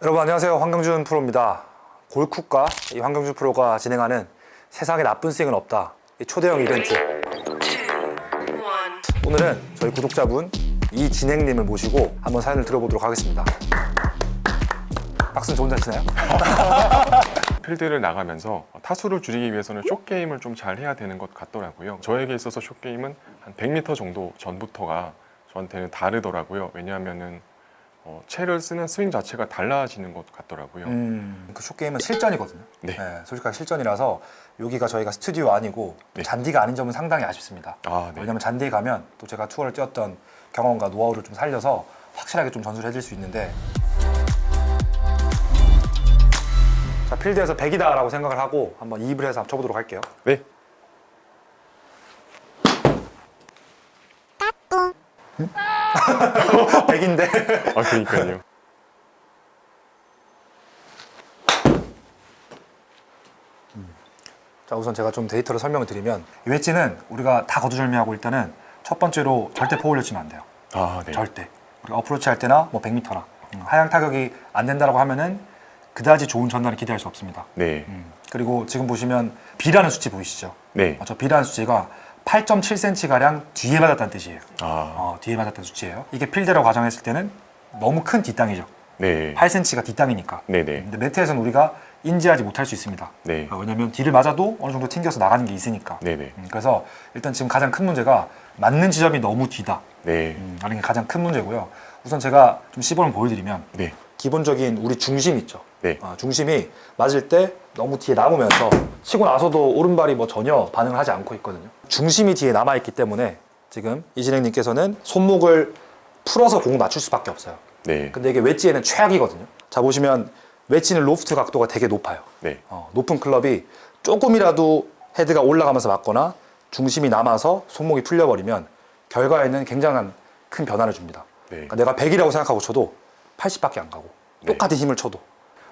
여러분 안녕하세요. 황경준 프로입니다. 골쿡과 이 황경준 프로가 진행하는 세상에 나쁜 스윙은 없다 이 초대형 이벤트, 오늘은 저희 구독자분 이진행님을 모시고 한번 사연을 들어보도록 하겠습니다. 박수는 좋은 잘 치나요? 필드를 나가면서 타수를 줄이기 위해서는 숏게임을 좀 잘 해야 되는 것 같더라고요. 저에게 있어서 숏게임은 한 100m 정도 전부터가 저한테는 다르더라고요. 왜냐하면은 채를 쓰는 스윙 자체가 달라지는 것 같더라고요. 그 숏게임은 실전이거든요. 네. 솔직하게 실전이라서 여기가 저희가 스튜디오 아니고 네. 잔디가 아닌 점은 상당히 아쉽습니다. 네. 왜냐면 잔디에 가면 또 제가 투어를 뛰었던 경험과 노하우를 좀 살려서 확실하게 좀 전수를 해줄 수 있는데, 자, 필드에서 100이다 라고 생각을 하고 한번 2입을 해서 한번 쳐보도록 할게요. 네. 응? 100인데 그러니까요. 자, 우선 제가 좀 데이터를 설명을 드리면, 이 웨지는 우리가 다 거두절미하고 일단은 첫 번째로 절대 포 올려치면 안 돼요. 네. 절대. 우리가 어프로치 할 때나 뭐 100m나 하향 타격이 안 된다라고 하면은 그다지 좋은 전달을 기대할 수 없습니다. 네. 그리고 지금 보시면 B라는 수치 보이시죠? 네. 저 B라는 수치가 8.7cm 가량 뒤에 맞았다는 뜻이에요. 뒤에 맞았다는 수치예요. 이게 필드라고 가정했을 때는 너무 큰 뒷땅이죠. 네. 8cm가 뒷땅이니까. 네네. 근데 매트에서는 우리가 인지하지 못할 수 있습니다. 네. 왜냐면 뒤를 맞아도 어느 정도 튕겨서 나가는 게 있으니까. 네네. 그래서 일단 지금 가장 큰 문제가 맞는 지점이 너무 뒤다 네. 라는 게 가장 큰 문제고요. 우선 제가 좀 시범을 보여드리면, 네. 기본적인 우리 중심 있죠. 네. 중심이 맞을 때 너무 뒤에 남으면서 치고 나서도 오른발이 뭐 전혀 반응을 하지 않고 있거든요. 중심이 뒤에 남아있기 때문에 지금 이진행님께서는 손목을 풀어서 공을 맞출 수밖에 없어요. 네. 근데 이게 웨지에는 최악이거든요. 자, 보시면 웨지는 로프트 각도가 되게 높아요. 네. 높은 클럽이 조금이라도 헤드가 올라가면서 맞거나 중심이 남아서 손목이 풀려버리면 결과에는 굉장한 큰 변화를 줍니다. 네. 그러니까 내가 100이라고 생각하고 쳐도 80밖에 안 가고 똑같은 힘을 쳐도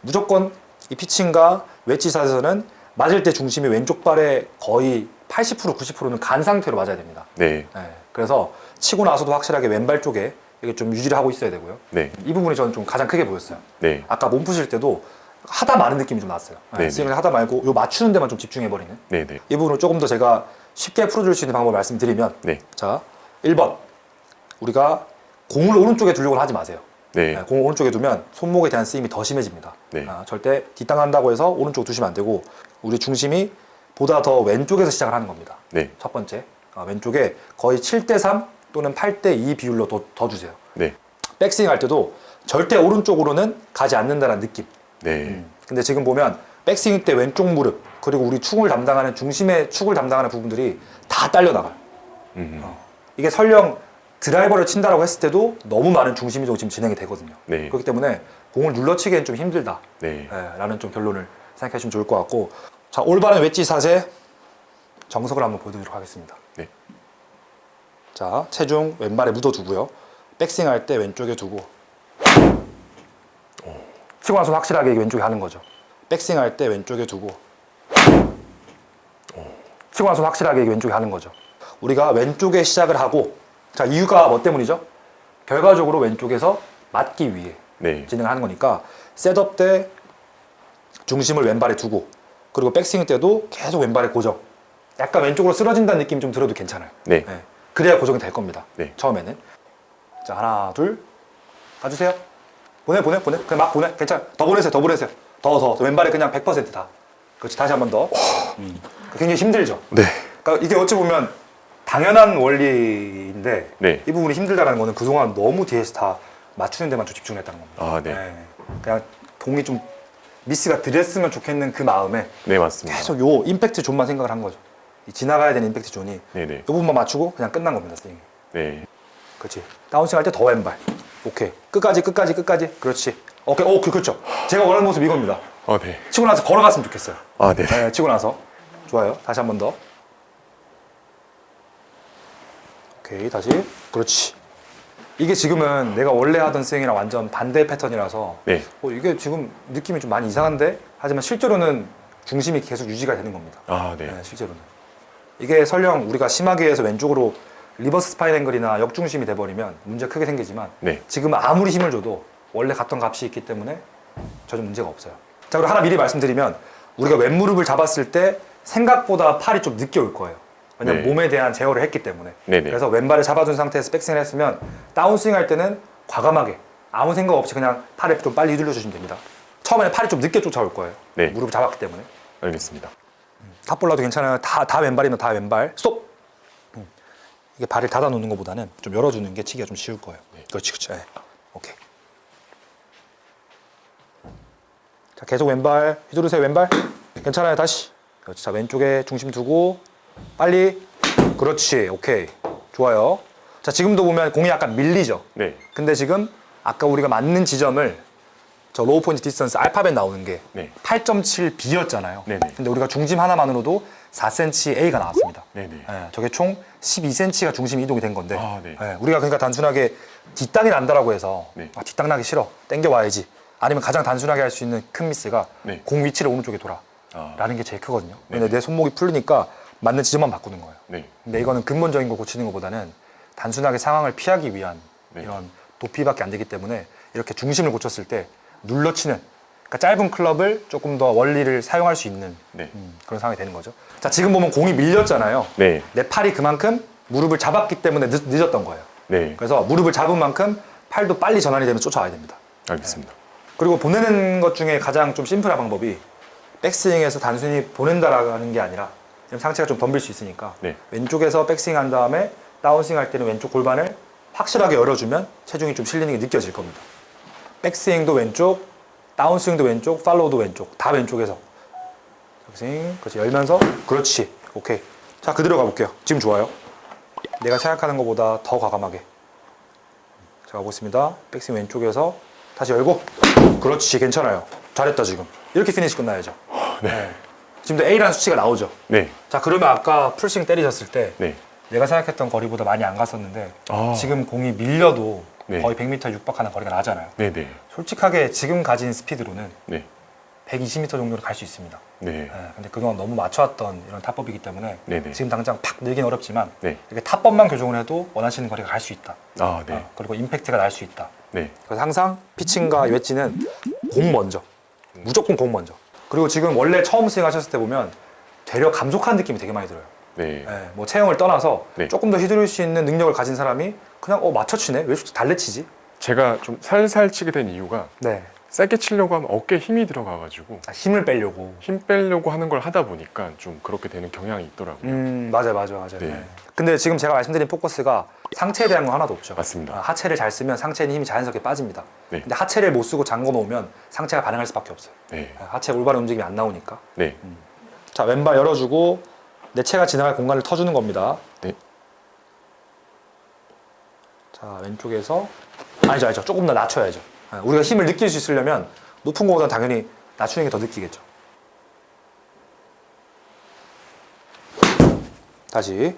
무조건 이 피칭과 웨지샷에서는 맞을 때 중심이 왼쪽 발에 거의 80% 90%는 간 상태로 맞아야 됩니다. 네. 그래서 치고 나서도 확실하게 왼발 쪽에 이게 좀 유지를 하고 있어야 되고요. 네. 이 부분이 저는 좀 가장 크게 보였어요. 네. 아까 몸 푸실 때도 하다 마는 느낌이 좀 났어요. 네. 스윙을 하다 말고 요 맞추는 데만 좀 집중해버리는. 네네. 이 부분을 조금 더 제가 쉽게 풀어줄 수 있는 방법을 말씀드리면, 네. 자, 1번 우리가 공을 오른쪽에 두려고는 하지 마세요. 네. 공을 오른쪽에 두면 손목에 대한 쓰임이 더 심해집니다. 네. 절대 뒷땅한다고 해서 오른쪽 두시면 안 되고, 우리 중심이 보다 더 왼쪽에서 시작을 하는 겁니다. 네. 첫 번째, 왼쪽에 거의 7대3 또는 8대2 비율로 더 주세요. 네. 백스윙 할 때도 절대 오른쪽으로는 가지 않는다는 느낌. 네. 근데 지금 보면 백스윙 때 왼쪽 무릎, 그리고 우리 축을 담당하는 중심의 축을 담당하는 부분들이 다 딸려 나가요. 이게 설령 드라이버를 친다라고 했을 때도 너무 많은 중심 이동이 지금 진행이 되거든요. 네. 그렇기 때문에 공을 눌러치기엔 좀 힘들다. 네. 라는 좀 결론을 생각해 주시면 좋을 것 같고, 자, 올바른 웨지 샷의 정석을 한번 보여드리도록 하겠습니다. 네. 자, 체중 왼발에 묻어두고요. 백스윙 할 때 왼쪽에 두고, 치고 나서 확실하게 왼쪽에 하는 거죠. 백스윙 할 때 왼쪽에 두고, 치고 나서 확실하게 왼쪽에 하는 거죠. 우리가 왼쪽에 시작을 하고, 자, 이유가 뭐 때문이죠? 결과적으로 왼쪽에서 맞기 위해 네. 진행을 하는 거니까, 셋업 때 중심을 왼발에 두고, 그리고 백스윙 때도 계속 왼발에 고정. 약간 왼쪽으로 쓰러진다는 느낌이 좀 들어도 괜찮아요. 네. 그래야 고정이 될 겁니다. 네. 처음에는. 자, 하나, 둘. 가주세요. 보내. 그냥 막 보내. 괜찮아. 더 보내세요. 더. 왼발에 그냥 100% 다. 그렇지. 다시 한 번 더. 굉장히 힘들죠. 네. 그러니까 이게 어찌 보면 당연한 원리인데, 네. 이 부분이 힘들다는 거는 그동안 너무 뒤에서 다 맞추는 데만 좀 집중했다는 겁니다. 네. 그냥 공이 좀 미스가 덜했으면 좋겠는 그 마음에 네, 맞습니다. 계속 요 임팩트 존만 생각을 한 거죠. 이 지나가야 되는 임팩트 존이 네네. 이 부분만 맞추고 그냥 끝난 겁니다, 스윙이. 네. 그렇지. 다운스윙 할 때 더 왼발. 오케이. 끝까지. 그렇지. 오케이. 그렇죠. 제가 원하는 모습 이겁니다. 네. 치고 나서 걸어갔으면 좋겠어요. 네. 치고 나서. 좋아요. 다시 한 번 더. 오케이. 다시. 그렇지. 이게 지금은 내가 원래 하던 스윙이랑 완전 반대 패턴이라서, 네. 이게 지금 느낌이 좀 많이 이상한데? 하지만 실제로는 중심이 계속 유지가 되는 겁니다. 네. 실제로는. 이게 설령 우리가 심하게 해서 왼쪽으로 리버스 스파인 앵글이나 역중심이 돼버리면 문제 크게 생기지만, 네. 지금 아무리 힘을 줘도 원래 갔던 값이 있기 때문에 전혀 문제가 없어요. 자, 그리고 하나 미리 말씀드리면 우리가 왼무릎을 잡았을 때 생각보다 팔이 좀 늦게 올 거예요. 왜냐면 네. 몸에 대한 제어를 했기 때문에. 네네. 그래서 왼발을 잡아준 상태에서 백스윙을 했으면 다운스윙 할 때는 과감하게 아무 생각 없이 그냥 팔을 좀 빨리 휘둘러 주시면 됩니다. 처음에는 팔이 좀 늦게 쫓아올 거예요. 네. 무릎을 잡았기 때문에. 알겠습니다. 탑볼라도 괜찮아요. 다 왼발이면 다 왼발. 스톱! 이게 발을 닫아 놓는 것보다는 좀 열어주는 게 치기가 좀 쉬울 거예요. 네. 그렇지, 그렇지. 네. 오케이. 자, 계속 왼발 휘두르세요. 왼발. 괜찮아요. 다시. 그렇지. 자, 왼쪽에 중심 두고 빨리. 그렇지. 오케이. 좋아요. 자, 지금도 보면 공이 약간 밀리죠. 네. 근데 지금 아까 우리가 맞는 지점을 저 로우 포인트 디스턴스 알파벳 나오는 게 네. 8.7B였잖아요. 네네. 근데 우리가 중심 하나만으로도 4cm A가 나왔습니다. 네네. 예, 저게 총 12cm가 중심 이동이 된 건데 아, 네. 예, 우리가 그러니까 단순하게 뒷땅이 난다라고 해서 네. 아, 뒷땅 나기 싫어 땡겨와야지 아니면 가장 단순하게 할 수 있는 큰 미스가 네. 공 위치를 오른쪽에 돌아 아, 라는 게 제일 크거든요. 네. 근데 내 손목이 풀리니까 맞는 지점만 바꾸는 거예요. 네. 근데 이거는 근본적인 거 고치는 것보다는 단순하게 상황을 피하기 위한 네. 이런 도피밖에 안 되기 때문에 이렇게 중심을 고쳤을 때 눌러치는 그러니까 짧은 클럽을 조금 더 원리를 사용할 수 있는 네. 그런 상황이 되는 거죠. 자, 지금 보면 공이 밀렸잖아요. 네. 내 팔이 그만큼 무릎을 잡았기 때문에 늦었던 거예요. 네. 그래서 무릎을 잡은 만큼 팔도 빨리 전환이 되면 쫓아와야 됩니다. 알겠습니다. 그리고 보내는 것 중에 가장 좀 심플한 방법이 백스윙에서 단순히 보낸다라는 게 아니라 상체가 좀 덤빌 수 있으니까 네. 왼쪽에서 백스윙 한 다음에 다운스윙 할 때는 왼쪽 골반을 확실하게 열어주면 체중이 좀 실리는 게 느껴질 겁니다. 백스윙도 왼쪽, 다운스윙도 왼쪽, 팔로우도 왼쪽, 다 왼쪽에서 백스윙, 그렇지, 열면서 그렇지, 오케이. 자, 그대로 가볼게요. 지금 좋아요. 내가 생각하는 것보다 더 과감하게. 자, 가고 있습니다. 백스윙 왼쪽에서 다시 열고 그렇지, 괜찮아요. 잘했다 지금. 이렇게 피니시 끝나야죠. 네. 지금도 A라는 수치가 나오죠. 네. 자, 그러면 아까 풀스윙 때리셨을 때 네. 내가 생각했던 거리보다 많이 안 갔었는데 아. 지금 공이 밀려도 네. 거의 100m 육박하는 거리가 나잖아요. 네네. 솔직하게 지금 가진 스피드로는 네. 120m 정도로 갈 수 있습니다. 네. 근데 그동안 너무 맞춰왔던 이런 타법이기 때문에 네네. 지금 당장 팍 늘긴 어렵지만 네. 이렇게 타법만 교정을 해도 원하시는 거리가 갈 수 있다. 아, 네. 그리고 임팩트가 날 수 있다. 네. 그래서 항상 피칭과 웨지는 공 먼저. 무조건 공 먼저. 그리고 지금 원래 처음 스윙 하셨을 때 보면 되려 감속한 느낌이 되게 많이 들어요. 네. 뭐 체형을 떠나서 네. 조금 더 휘두를 수 있는 능력을 가진 사람이 그냥 맞춰 치네? 왜 이렇게 달래치지? 제가 좀 살살 치게 된 이유가 네. 세게 치려고 하면 어깨에 힘이 들어가가지고 힘을 빼려고. 힘 빼려고 하는 걸 하다 보니까 좀 그렇게 되는 경향이 있더라고요. 맞아요. 네. 네. 근데 지금 제가 말씀드린 포커스가 상체에 대한 건 하나도 없죠. 맞습니다. 하체를 잘 쓰면 상체는 힘이 자연스럽게 빠집니다. 네. 근데 하체를 못 쓰고 잠궈 놓으면 상체가 반응할 수밖에 없어요. 네. 하체 올바른 움직임이 안 나오니까. 네. 자, 왼발 열어주고 내 체가 지나갈 공간을 터주는 겁니다. 네. 자, 왼쪽에서 아니죠. 조금 더 낮춰야죠. 우리가 힘을 느낄 수 있으려면 높은 거보다 당연히 낮추는 게 더 느끼겠죠. 다시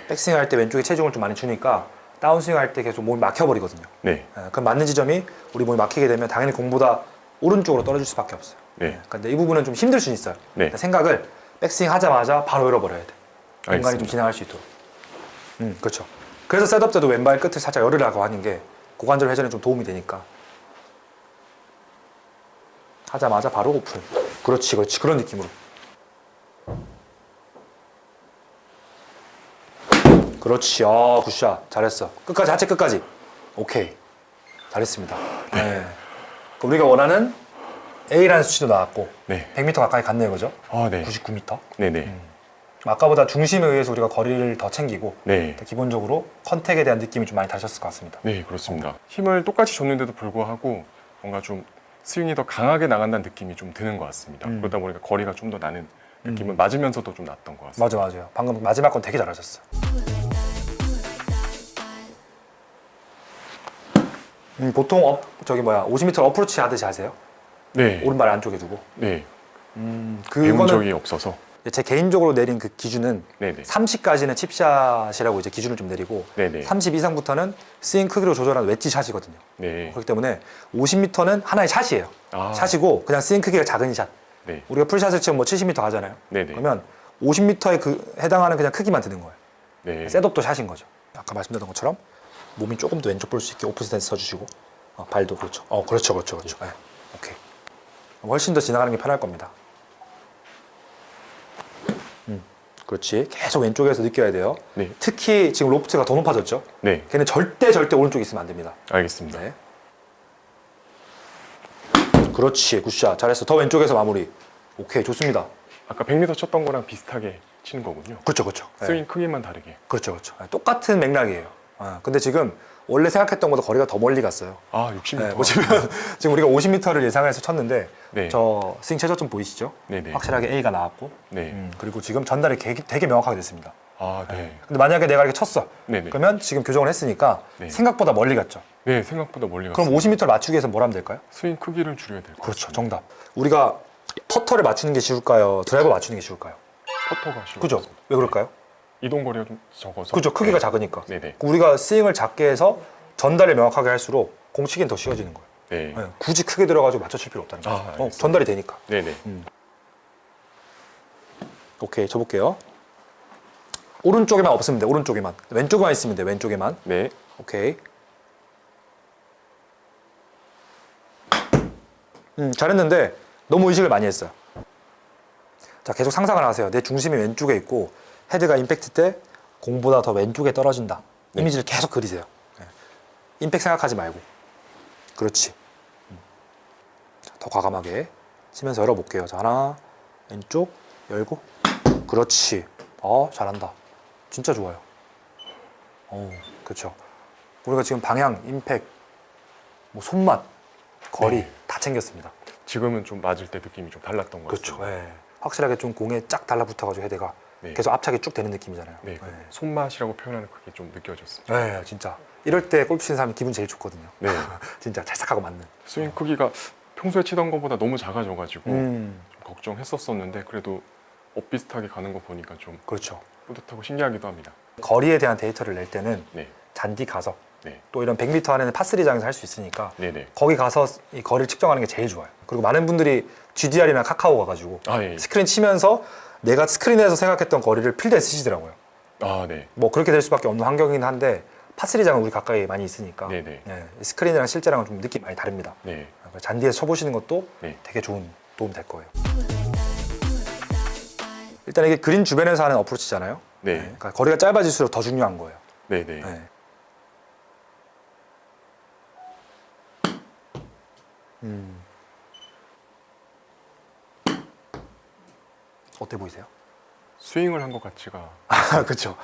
백스윙 할 때 왼쪽에 체중을 좀 많이 주니까 다운스윙 할 때 계속 몸이 막혀버리거든요. 네. 그럼 맞는 지점이 우리 몸이 막히게 되면 당연히 공보다 오른쪽으로 떨어질 수밖에 없어요. 네. 근데 이 부분은 좀 힘들 수 있어요. 네. 생각을 백스윙 하자마자 바로 열어버려야 돼. 공간이 좀 알겠습니다. 지나갈 수 있도록. 그렇죠. 그래서 셋업 때도 왼발 끝을 살짝 열으라고 하는 게 고관절 회전에 좀 도움이 되니까. 하자마자 바로 오픈. 그렇지. 그런 느낌으로. 그렇지. 굿샷. 잘했어. 끝까지, 하체 끝까지. 오케이. 잘했습니다. 네. 그럼 우리가 원하는 A라는 수치도 나왔고, 네. 100m 가까이 갔네요, 그죠? 아, 네. 99m. 네네. 아까보다 중심에 의해서 우리가 거리를 더 챙기고, 네. 기본적으로 컨택에 대한 느낌이 좀 많이 다르셨을 것 같습니다. 네, 그렇습니다. 힘을 똑같이 줬는데도 불구하고 뭔가 좀 스윙이 더 강하게 나간다는 느낌이 좀 드는 것 같습니다. 그러다 보니까 거리가 좀 더 나는 느낌은 맞으면서도 좀 났던 것 같습니다. 맞아요. 방금 마지막 건 되게 잘하셨어요. 보통 50m 어프로치 하듯이 하세요? 네. 오른발 안쪽에 두고. 네. 배운 그거는 적이 없어서. 제 개인적으로 내린 그 기준은 네네. 30까지는 칩샷이라고 이제 기준을 좀 내리고 네네. 30 이상부터는 스윙 크기로 조절하는 웨지 샷이거든요. 네. 그렇기 때문에 50m는 하나의 샷이에요. 아. 샷이고 그냥 스윙 크기가 작은 샷. 네. 우리가 풀샷을 치면 뭐 70m 하잖아요. 네네. 그러면 50m에 해당하는 그냥 크기만 드는 거예요. 네. 셋업도 샷인 거죠. 아까 말씀드렸던 것처럼 몸이 조금 더 왼쪽 볼 수 있게 오픈 스탠스 서주시고 발도 그렇죠. 그렇죠. 네. 오케이. 훨씬 더 지나가는 게 편할 겁니다. 그렇지. 계속 왼쪽에서 느껴야 돼요. 네. 특히 지금 로프트가 더 높아졌죠? 네. 걔는 절대 오른쪽에 있으면 안 됩니다. 알겠습니다. 네. 그렇지. 굿샷. 잘했어. 더 왼쪽에서 마무리. 오케이. 좋습니다. 아까 100m 쳤던 거랑 비슷하게 치는 거군요. 그렇죠. 그렇죠. 네. 스윙 크기만 다르게. 그렇죠. 그렇죠. 네, 똑같은 맥락이에요. 근데 지금 원래 생각했던 것보다 거리가 더 멀리 갔어요. 아, 60m. 네, 보시면 지금 우리가 50m를 예상해서 쳤는데 네. 저 스윙 최저점 보이시죠? 네네. 확실하게 A가 나왔고 네. 그리고 지금 전달이 되게 명확하게 됐습니다. 아, 네. 근데 만약에 내가 이렇게 쳤어. 네네. 그러면 지금 교정을 했으니까 네. 생각보다 멀리 갔죠. 네, 생각보다 멀리 갔어요. 그럼 50m를 맞추기 위해서 뭘 하면 될까요? 스윙 크기를 줄여야 될 것 그렇죠. 같습니다. 정답. 우리가 퍼터를 맞추는 게 쉬울까요? 드라이버 맞추는 게 쉬울까요? 퍼터가 쉬워. 그죠? 왜 그럴까요? 이동 거리가 좀 적어서. 그죠. 크기가 네. 작으니까. 네네. 우리가 스윙을 작게 해서 전달을 명확하게 할수록 공치기는 더 쉬워지는 거예요. 네. 네, 굳이 크게 들어가지고 맞춰칠 필요 없다는 거죠. 알겠습니다. 전달이 되니까. 네네. 오케이, 쳐볼게요. 오른쪽에만 없으면 돼. 오른쪽에만. 왼쪽에만 있으면 돼. 왼쪽에만. 네. 오케이. 잘했는데 너무 의식을 많이 했어요. 자, 계속 상상을 하세요. 내 중심이 왼쪽에 있고 헤드가 임팩트 때 공보다 더 왼쪽에 떨어진다. 네. 이미지를 계속 그리세요. 네. 임팩트 생각하지 말고. 그렇지. 자, 더 과감하게 치면서 열어볼게요. 자, 하나, 왼쪽, 열고. 그렇지. 잘한다. 진짜 좋아요. 그렇죠. 우리가 지금 방향, 임팩, 뭐 손맛, 거리 네. 다 챙겼습니다. 지금은 좀 맞을 때 느낌이 좀 달랐던 것 그렇죠. 같습니다. 예. 확실하게 좀 공에 쫙 달라붙어가지고 헤드가 네. 계속 앞차기 쭉 되는 느낌이잖아요. 네. 예. 손맛이라고 표현하는 그게 좀 느껴졌습니다. 예, 진짜. 이럴 때 골프 치는 사람이 기분 제일 좋거든요. 네. 진짜 찰싹하고 맞는. 스윙 크기가 평소에 치던 것보다 너무 작아져가지고 음, 좀 걱정했었었는데 그래도 비슷하게 가는 거 보니까 좀 그렇죠. 뿌듯하고 신기하기도 합니다. 거리에 대한 데이터를 낼 때는 네. 잔디 가서 네. 또 이런 100m 안에는 파3장에서 할 수 있으니까 네네. 거기 가서 이 거리를 측정하는 게 제일 좋아요. 그리고 많은 분들이 GDR이나 카카오 가가지고 아, 예. 스크린 치면서 내가 스크린에서 생각했던 거리를 필드에 쓰시더라고요. 아, 네. 뭐 그렇게 될 수밖에 없는 환경이긴 한데 파3장은 우리 가까이 많이 있으니까 네네. 네, 스크린이랑 실제랑은 좀 느낌이 많이 다릅니다. 네. 잔디에서 쳐보시는 것도 네. 되게 좋은 도움 될 거예요. 일단 이게 그린 주변에서 하는 어프로치잖아요. 네. 그러니까 거리가 짧아질수록 더 중요한 거예요. 네네. 네. 어때 보이세요? 스윙을 한 것 같지가. 그렇죠.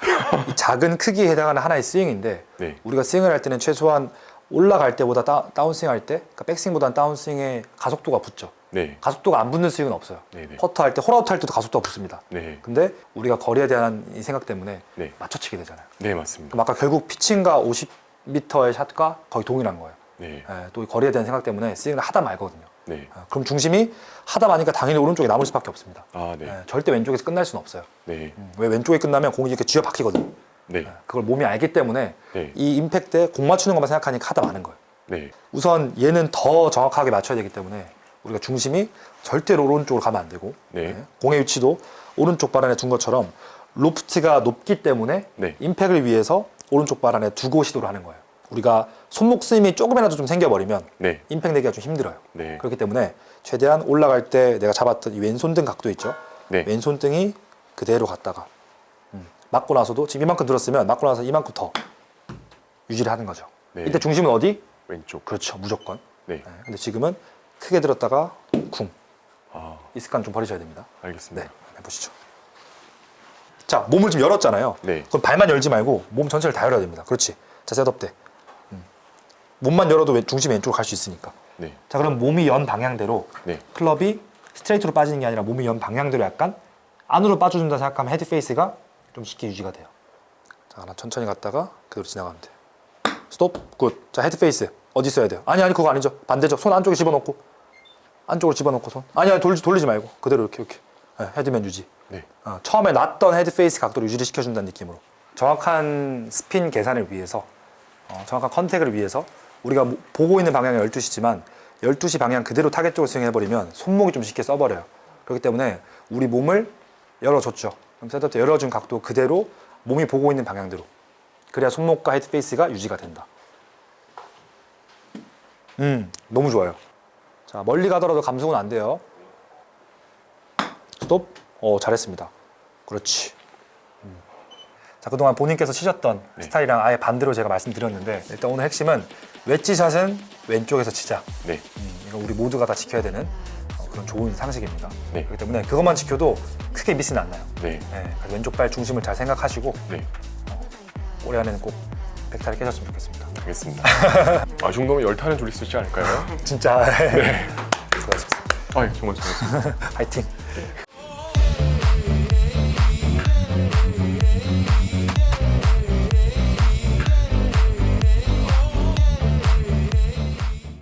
이 작은 크기에 해당하는 하나의 스윙인데 네. 우리가 스윙을 할 때는 최소한 올라갈 때보다 다운스윙 할 때, 그러니까 백스윙보다는 다운스윙에 가속도가 붙죠. 네. 가속도가 안 붙는 스윙은 없어요. 네네. 퍼터 할 때, 홀아웃 할 때도 가속도가 붙습니다. 네. 근데 우리가 거리에 대한 이 생각 때문에 네. 맞춰치게 되잖아요. 네, 맞습니다. 그럼 아까 결국 피칭과 50m의 샷과 거의 동일한 거예요. 네. 또 이 거리에 대한 생각 때문에 스윙을 하다 말거든요. 네. 그럼 중심이 하다 마니까 당연히 오른쪽에 남을 수밖에 없습니다. 아, 네. 절대 왼쪽에서 끝날 수는 없어요. 네. 왜 왼쪽에 끝나면 공이 이렇게 쥐어 박히거든요. 네. 그걸 몸이 알기 때문에 네. 이 임팩트에 공 맞추는 것만 생각하니까 하다 마는 거예요. 네. 우선 얘는 더 정확하게 맞춰야 되기 때문에 우리가 중심이 절대로 오른쪽으로 가면 안 되고 네. 공의 위치도 오른쪽 발 안에 둔 것처럼 로프트가 높기 때문에 네. 임팩을 위해서 오른쪽 발 안에 두고 시도를 하는 거예요. 우리가 손목 쓰임이 조금이라도 좀 생겨버리면 네. 임팩 내기가 좀 힘들어요. 네. 그렇기 때문에 최대한 올라갈 때 내가 잡았던 이 왼손등 각도 있죠. 네. 왼손등이 그대로 갔다가 맞고 나서도 지금 이만큼 들었으면 맞고 나서 이만큼 더 유지를 하는 거죠. 네. 이때 중심은 어디? 왼쪽. 그렇죠. 무조건. 네. 근데 지금은 크게 들었다가 쿵. 아, 이 습관 좀 버리셔야 됩니다. 알겠습니다. 네, 해보시죠. 자, 몸을 좀 열었잖아요. 네. 그럼 발만 열지 말고 몸 전체를 다 열어야 됩니다. 그렇지. 자, 셋업 때. 몸만 열어도 중심이 왼쪽으로 갈 수 있으니까. 네. 자, 그럼 몸이 연 방향대로 네. 클럽이 스트레이트로 빠지는 게 아니라 몸이 연 방향대로 약간 안으로 빠져준다 생각하면 헤드 페이스가 좀 쉽게 유지가 돼요. 자, 하나 천천히 갔다가 그대로 지나가면 돼요. 스톱, 굿. 자, 헤드 페이스 어디 있어야 돼요? 아니 그거 아니죠. 반대죠. 손 안쪽에 집어넣고 안쪽으로 집어넣고 손. 아니 돌리지 말고 그대로 이렇게 네, 헤드면 유지. 네. 처음에 놨던 헤드 페이스 각도를 유지를 시켜준다는 느낌으로 정확한 스핀 계산을 위해서 정확한 컨택을 위해서 우리가 보고 있는 방향이 12시지만 12시 방향 그대로 타겟 쪽으로 스윙해버리면 손목이 좀 쉽게 써버려요. 그렇기 때문에 우리 몸을 열어줬죠. 그럼 셋업 때 열어준 각도 그대로 몸이 보고 있는 방향대로 그래야 손목과 헤드 페이스가 유지가 된다. 너무 좋아요. 자, 멀리 가더라도 감속은 안 돼요. 스톱. 잘했습니다. 그렇지. 자, 그동안 본인께서 치셨던 네. 스타일이랑 아예 반대로 제가 말씀드렸는데 일단 오늘 핵심은 웨지샷은 왼쪽에서 치자. 네. 이건 우리 모두가 다 지켜야 되는 그런 좋은 상식입니다. 네. 그렇기 때문에 그것만 지켜도 크게 미스는 안 나요. 네. 네, 그래서 왼쪽 발 중심을 잘 생각하시고 네. 올해 안에는 꼭 100타를 깨셨으면 좋겠습니다. 알겠습니다. 이 정도면 10타는 돌릴 수 있지 않을까요? 진짜. 네. 수고하셨습니다. 정말 수고하셨습니다. 화이팅.